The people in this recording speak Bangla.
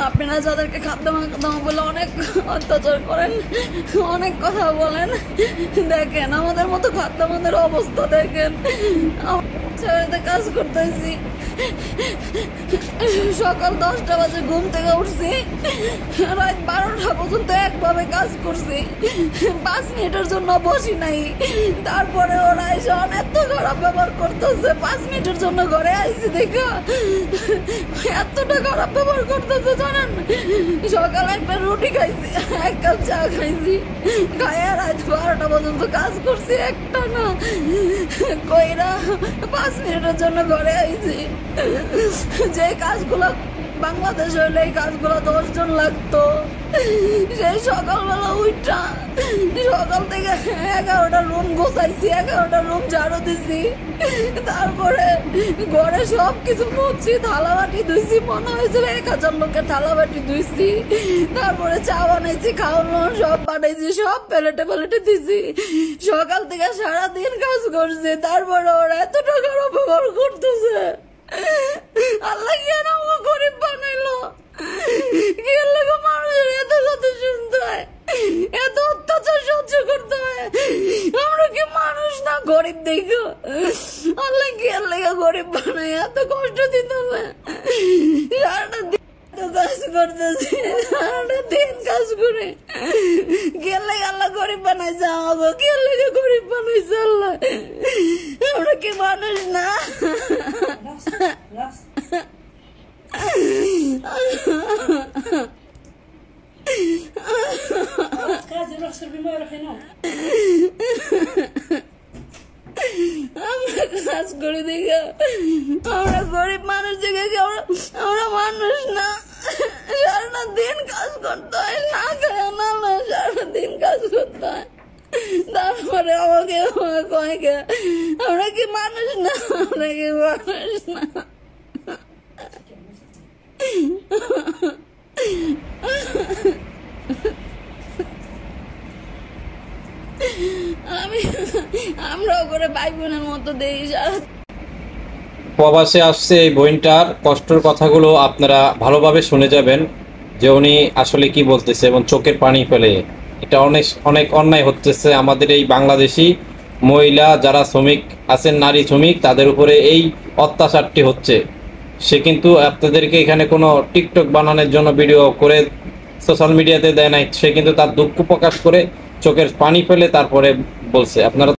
আপনারা যাদেরকে খাদ্য বলে অনেক অত্যাচার করেন, অনেক কথা বলেন, দেখেন আমাদের মতো খাদ্যমানের অবস্থা দেখেন। ছেড়েতে কাজ করতেছি, সকাল 10টা বাজে ঘুম থেকে উঠছি, রাত 12টা পর্যন্ত একভাবে কাজ করছি, 5 মিনিটের জন্য বসি নাই। তারপরে ওরা এসে এত খারাপ ব্যবহার করতেছে। 5 মিনিটের জন্য ঘরে আইসি দেখা এতটা খারাপ ব্যবহার করতেছে জানেন। সকালে একটা রুটি খাইছি, 1 কাপ চা খাইছি, খাইয়া রাত 12টা পর্যন্ত কাজ করছি একটা না কইরা 5 মিনিটের জন্য ঘরে আইছি। যে কাজগুলো বাংলাদেশ হইলে এই কাজগুলো 10 জন লাগতো। সেই সকালবেলা উঠা সকাল থেকে 11টা রুম গোছাইছি, 11টা রুম ঝাড়ু দিছি, তারপরে ঘরে সব কিছু মুছছি, থালাবাটি ধুইছি, মনে হয়েছিল 1000 লোকের থালাবাটি ধুইছি। তারপরে চা বানাইছি, খাওয়ানো সব বানাইছি, সব প্লেটে প্লেটে দিছি। সকাল থেকে সারাদিন কাজ করছি, তারপরে ওরা এতটা খারাপ ব্যবহার করতেছে। আল্লাহ কেন আমাকে গরিব বানাইলো? কি লাগে মানুষের এত কথা শুনতে হয়, এত অত্যাচার সহ্য করতে হয়? আমরা কি মানুষ না গরিব দেখো? আল্লাহ কি লাগে গরিব বানাই, এত কষ্ট দিতে হবে? সারাটা দিন কাজ করতেছি, সারাটা দিন কাজ করে গেলে আল্লাহ গরিব বানাইছে আমাকে। কি লাগে গরিব বানাইছে আল্লাহ? আমরা কি মানুষ না? আমরা কাজ করে দেখে আমরা গরিব মানুষ দেখে আমরা মানুষ না। সারাটা দিন কাজ করতে হয়, না খায় না সারাদিন কাজ করতে হয়। তারপরে আমাকে কয় আমরা কি মানুষ না? আমরা কি মানুষ না? আমরাও করে ভাই বোনের মতো দেই। প্রবাসে আসছে এই বোনটার কষ্টের কথাগুলো আপনারা ভালোভাবে শুনে যাবেন যে উনি আসলে কি বলতেছে, এবং চোখের পানি ফেলে। এটা অনেক অনেক অন্যায় হচ্ছে আমাদের এই বাংলাদেশি মহিলা যারা শ্রমিক আছেন, নারী শ্রমিক, তাদের উপরে এই অত্যাচারটি হচ্ছে। সে কিন্তু আপনাদেরকে এখানে কোনো টিকটক বানানোর জন্য ভিডিও করে সোশ্যাল মিডিয়াতে দেয় নাই, সে কিন্তু তার দুঃখ প্রকাশ করে চোখের পানি ফেলে তারপরে বলছে। আপনারা